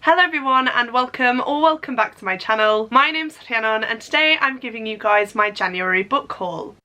Hello everyone and welcome back to my channel. My name's Rhiannon and today I'm giving you guys my January book haul.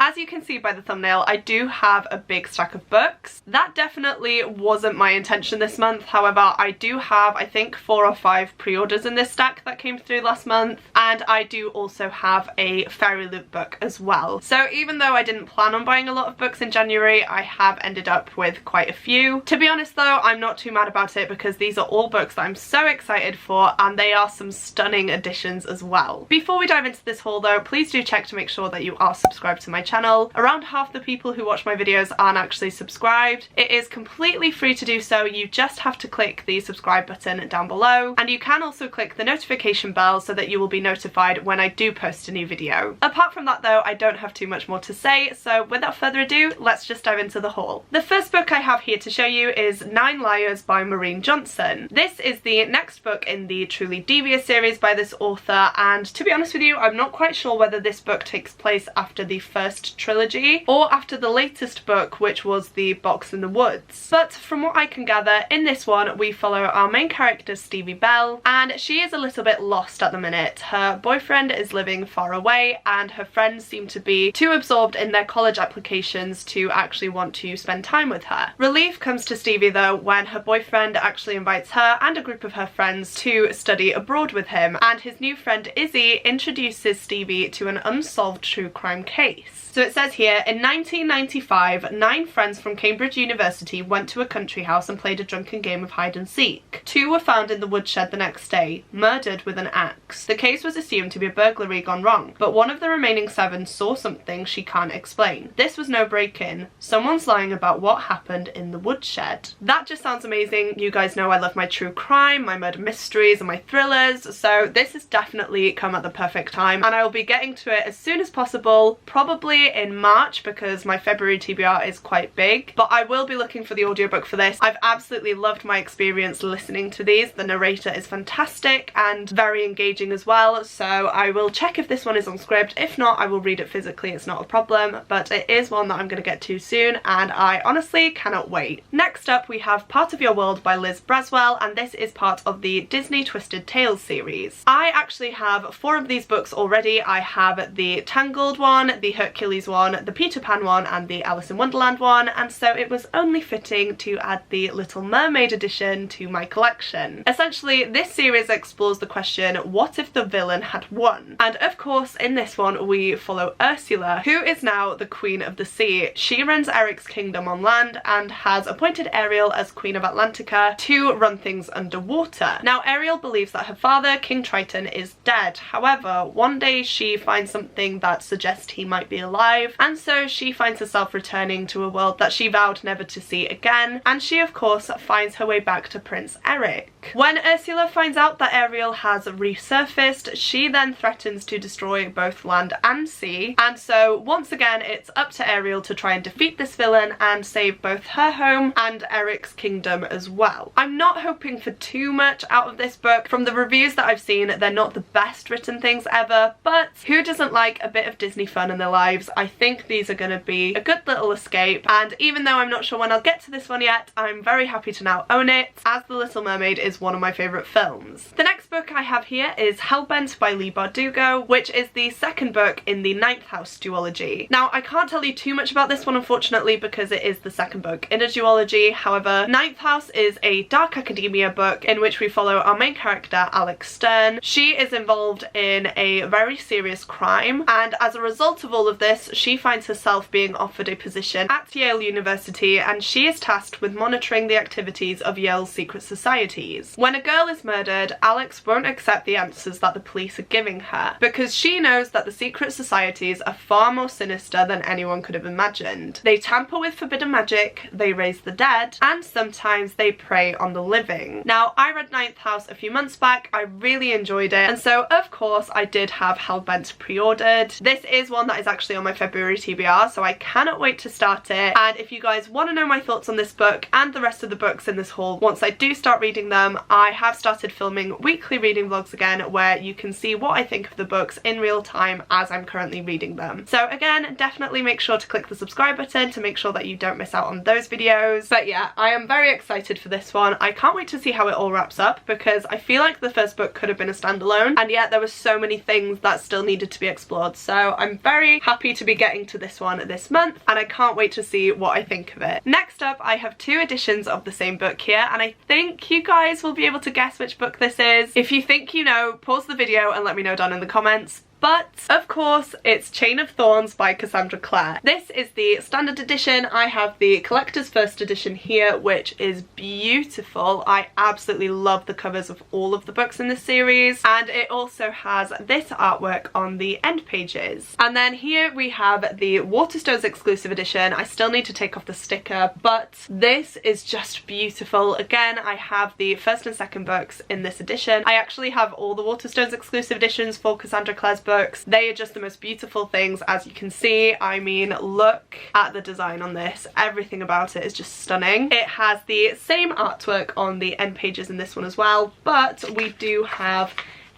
As you can see by the thumbnail, I do have a big stack of books. That definitely wasn't my intention this month. However, I do have, I think, 4 or 5 pre-orders in this stack that came through last month. And I do also have a Fairyloot book as well. So even though I didn't plan on buying a lot of books in January, I have ended up with quite a few. To be honest though, I'm not too mad about it because these are all books that I'm so excited for and they are some stunning additions as well. Before we dive into this haul though, please do check to make sure that you are subscribed to my channel. Around half the people who watch my videos aren't actually subscribed. It is completely free to do so. You just have to click the subscribe button down below, and you can also click the notification bell so that you will be notified when I do post a new video. Apart from that though, I don't have too much more to say, so without further ado, let's just dive into the haul. The first book I have here to show you is 9 Liars by Maureen Johnson. This is the next book in the Truly Devious series by this author, and to be honest with you, I'm not quite sure whether this book takes place after the first trilogy or after the latest book, which was the Box in the Woods. But from what I can gather, in this one we follow our main character Stevie Bell, and she is a little bit lost at the minute. Her boyfriend is living far away and her friends seem to be too absorbed in their college applications to actually want to spend time with her. Relief comes to Stevie though when her boyfriend actually invites her and a group of her friends to study abroad with him, and his new friend Izzy introduces Stevie to an unsolved true crime case. So it says here, in 1995, 9 friends from Cambridge University went to a country house and played a drunken game of hide and seek. 2 were found in the woodshed the next day, murdered with an axe. The case was assumed to be a burglary gone wrong, but one of the remaining 7 saw something she can't explain. This was no break-in. Someone's lying about what happened in the woodshed. That just sounds amazing. You guys know I love my true crime, my murder mysteries and my thrillers, so this has definitely come at the perfect time, and I will be getting to it as soon as possible, probably in March because my February TBR is quite big, but I will be looking for the audiobook for this. I've absolutely loved my experience listening to these. The narrator is fantastic and very engaging as well, so I will check if this one is on script. If not, I will read it physically, it's not a problem, but it is one that I'm going to get to soon and I honestly cannot wait. Next up we have Part of Your World by Liz Braswell, and this is part of the Disney Twisted Tales series. I actually have 4 of these books already. I have the Tangled one, the Hercules one, the Peter Pan one and the Alice in Wonderland one, and so it was only fitting to add the Little Mermaid edition to my collection. Essentially, this series explores the question, what if the villain had won? And of course in this one we follow Ursula, who is now the Queen of the Sea. She runs Eric's kingdom on land and has appointed Ariel as Queen of Atlantica to run things underwater. Now Ariel believes that her father, King Triton, is dead. However, one day she finds something that suggests he might be alive, and so she finds herself returning to a world that she vowed never to see again, and she of course finds her way back to Prince Eric. When Ursula finds out that Ariel has resurfaced, she then threatens to destroy both land and sea, and so once again it's up to Ariel to try and defeat this villain and save both her home and Eric's kingdom as well. I'm not hoping for too much out of this book. From the reviews that I've seen, they're not the best written things ever, but who doesn't like a bit of Disney fun in their lives? I think these are going to be a good little escape, and even though I'm not sure when I'll get to this one yet, I'm very happy to now own it, as The Little Mermaid is one of my favourite films. The next book I have here is Hellbent by Leigh Bardugo, which is the second book in the Ninth House duology. Now I can't tell you too much about this one unfortunately because it is the second book in a duology. However, Ninth House is a dark academia book in which we follow our main character Alex Stern. She is involved in a very serious crime, and as a result of all of this she finds herself being offered a position at Yale University, and she is tasked with monitoring the activities of Yale's secret societies. When a girl is murdered, Alex won't accept the answers that the police are giving her because she knows that the secret societies are far more sinister than anyone could have imagined. They tamper with forbidden magic, they raise the dead, and sometimes they prey on the living. Now I read Ninth House a few months back, I really enjoyed it, and so of course I did have Hellbent pre-ordered. This is one that is actually on my February TBR, so I cannot wait to start it. And if you guys want to know my thoughts on this book and the rest of the books in this haul once I do start reading reading them, I have started filming weekly reading vlogs again where you can see what I think of the books in real time as I'm currently reading them. So again, definitely make sure to click the subscribe button to make sure that you don't miss out on those videos. But yeah, I am very excited for this one. I can't wait to see how it all wraps up because I feel like the first book could have been a standalone, and yet there were so many things that still needed to be explored. So I'm very happy to be getting to this one this month, and I can't wait to see what I think of it. Next up, I have two editions of the same book here, and I think you guys will be able to guess which book this is. If you think you know, pause the video and let me know down in the comments. But of course it's Chain of Thorns by Cassandra Clare. This is the standard edition. I have the collector's first edition here, which is beautiful. I absolutely love the covers of all of the books in this series, and it also has this artwork on the end pages. And then here we have the Waterstones exclusive edition. I still need to take off the sticker, but this is just beautiful. Again, I have the first and second books in this edition. I actually have all the Waterstones exclusive editions for Cassandra Clare's books. They are just the most beautiful things, as you can see. I mean, look at the design on this. Everything about it is just stunning. It has the same artwork on the end pages in this one as well, but we do have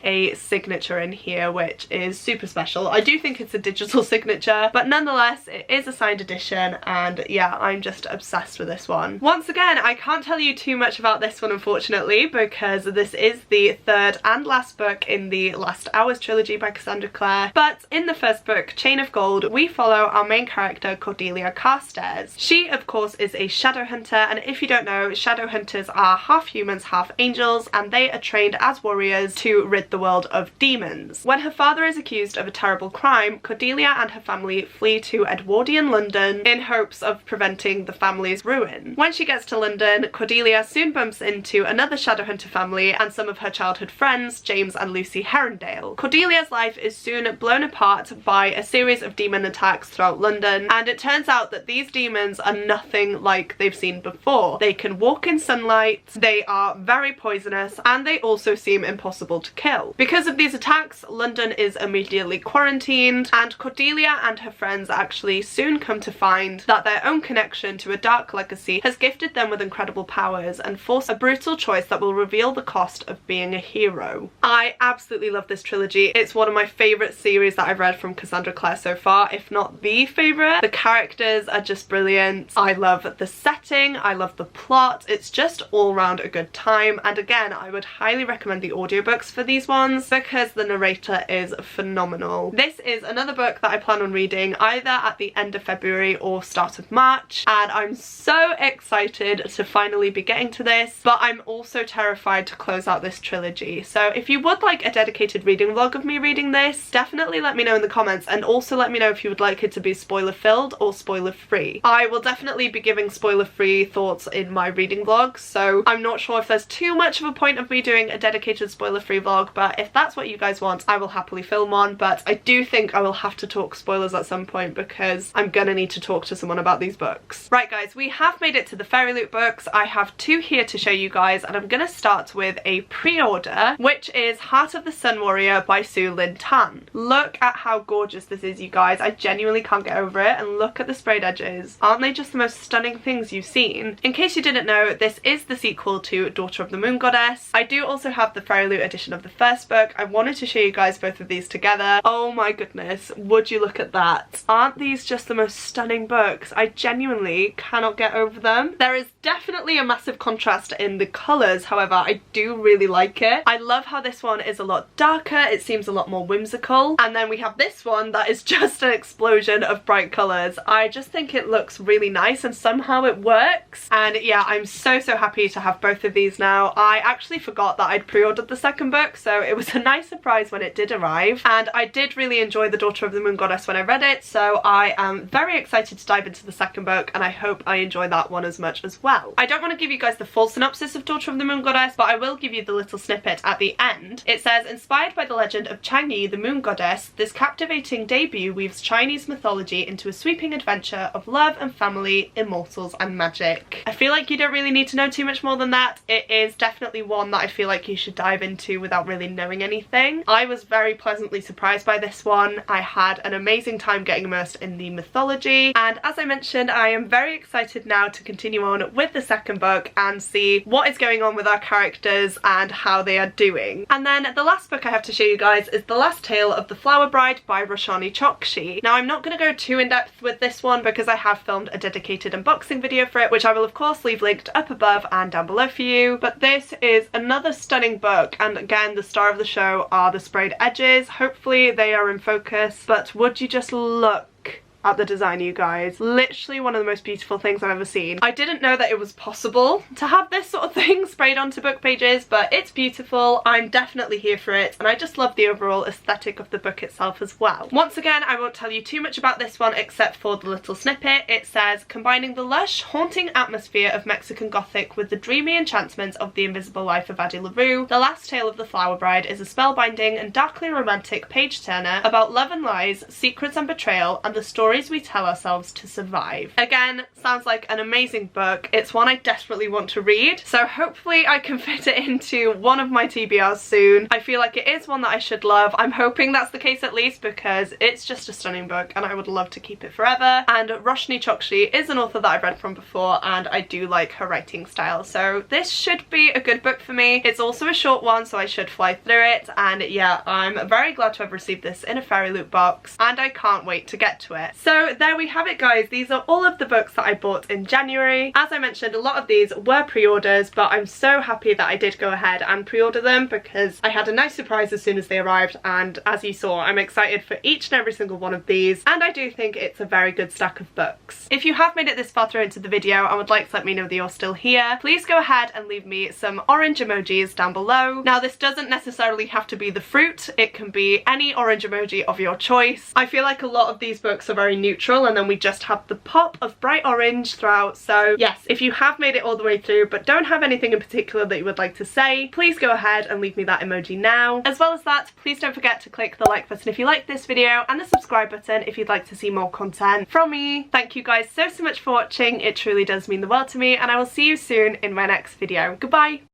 a signature in here which is super special. I do think it's a digital signature, but nonetheless it is a signed edition, and yeah, I'm just obsessed with this one. Once again, I can't tell you too much about this one unfortunately, because this is the third and last book in the Last Hours trilogy by Cassandra Clare. But in the first book, Chain of Gold, we follow our main character Cordelia Carstairs. She of course is a shadow hunter, and if you don't know, shadow hunters are half humans, half angels, and they are trained as warriors to rid the world of demons. When her father is accused of a terrible crime, Cordelia and her family flee to Edwardian London in hopes of preventing the family's ruin. When she gets to London, Cordelia soon bumps into another Shadowhunter family and some of her childhood friends, James and Lucy Herondale. Cordelia's life is soon blown apart by a series of demon attacks throughout London, and it turns out that these demons are nothing like they've seen before. They can walk in sunlight, they are very poisonous, and they also seem impossible to kill. Because of these attacks, London is immediately quarantined, and Cordelia and her friends actually soon come to find that their own connection to a dark legacy has gifted them with incredible powers and forced a brutal choice that will reveal the cost of being a hero. I absolutely love this trilogy. It's one of my favourite series that I've read from Cassandra Clare so far, if not the favourite. The characters are just brilliant. I love the setting, I love the plot. It's just all round a good time, and again, I would highly recommend the audiobooks for these ones because the narrator is phenomenal. This is another book that I plan on reading either at the end of February or start of March, and I'm so excited to finally be getting to this, but I'm also terrified to close out this trilogy. So if you would like a dedicated reading vlog of me reading this, definitely let me know in the comments, and also let me know if you would like it to be spoiler filled or spoiler free. I will definitely be giving spoiler free thoughts in my reading vlogs, so I'm not sure if there's too much of a point of me doing a dedicated spoiler free vlog, but if that's what you guys want, I will happily film one. But I do think I will have to talk spoilers at some point because I'm gonna need to talk to someone about these books. Right guys, we have made it to the Fairyloot books. I have two here to show you guys, and I'm gonna start with a pre-order, which is Heart of the Sun Warrior by Sue Lynn Tan. Look at how gorgeous this is, you guys. I genuinely can't get over it, and look at the sprayed edges. Aren't they just the most stunning things you've seen? In case you didn't know, this is the sequel to Daughter of the Moon Goddess. I do also have the Fairyloot edition of the first book. I wanted to show you guys both of these together. Oh my goodness, would you look at that? Aren't these just the most stunning books? I genuinely cannot get over them. There is definitely a massive contrast in the colours, however I do really like it. I love how this one is a lot darker, it seems a lot more whimsical, and then we have this one that is just an explosion of bright colours. I just think it looks really nice and somehow it works, and yeah, I'm so happy to have both of these now. I actually forgot that I'd pre-ordered the second book, so it was a nice surprise when it did arrive, and I did really enjoy the Daughter of the Moon Goddess when I read it, so I am very excited to dive into the second book, and I hope I enjoy that one as much as well. I don't want to give you guys the full synopsis of Daughter of the Moon Goddess, but I will give you the little snippet at the end. It says, inspired by the legend of Chang'e, the Moon Goddess, this captivating debut weaves Chinese mythology into a sweeping adventure of love and family, immortals and magic. I feel like you don't really need to know too much more than that. It is definitely one that I feel like you should dive into without really really knowing anything. I was very pleasantly surprised by this one. I had an amazing time getting immersed in the mythology, and as I mentioned, I am very excited now to continue on with the second book and see what is going on with our characters and how they are doing. And then the last book I have to show you guys is The Last Tale of the Flower Bride by Roshani Chokshi. Now I'm not going to go too in depth with this one because I have filmed a dedicated unboxing video for it, which I will of course leave linked up above and down below for you. But this is another stunning book, and again the star of the show are the sprayed edges. Hopefully they are in focus, but would you just look at the design, you guys. Literally one of the most beautiful things I've ever seen. I didn't know that it was possible to have this sort of thing sprayed onto book pages, but it's beautiful. I'm definitely here for it, and I just love the overall aesthetic of the book itself as well. Once again, I won't tell you too much about this one except for the little snippet. It says, combining the lush, haunting atmosphere of Mexican Gothic with the dreamy enchantments of the invisible life of Addie LaRue, The Last Tale of the Flower Bride is a spellbinding and darkly romantic page-turner about love and lies, secrets and betrayal, and the stories we tell ourselves to survive. Again, sounds like an amazing book. It's one I desperately want to read, so hopefully I can fit it into one of my TBRs soon. I feel like it is one that I should love. I'm hoping that's the case at least, because it's just a stunning book and I would love to keep it forever. And Roshani Chokshi is an author that I've read from before, and I do like her writing style, so this should be a good book for me. It's also a short one, so I should fly through it, and yeah, I'm very glad to have received this in a Fairyloot box, and I can't wait to get to it. So there we have it, guys. These are all of the books that I bought in January. As I mentioned, a lot of these were pre-orders, but I'm so happy that I did go ahead and pre-order them because I had a nice surprise as soon as they arrived, and as you saw, I'm excited for each and every single one of these, and I do think it's a very good stack of books. If you have made it this far through into the video and would like to let me know that you're still here, please go ahead and leave me some orange emojis down below. Now this doesn't necessarily have to be the fruit, it can be any orange emoji of your choice. I feel like a lot of these books are very neutral, and then we just have the pop of bright orange throughout. So yes, if you have made it all the way through but don't have anything in particular that you would like to say, please go ahead and leave me that emoji now. As well as that, please don't forget to click the like button if you like this video, and the subscribe button if you'd like to see more content from me. Thank you guys so much for watching. It truly does mean the world to me, and I will see you soon in my next video. Goodbye!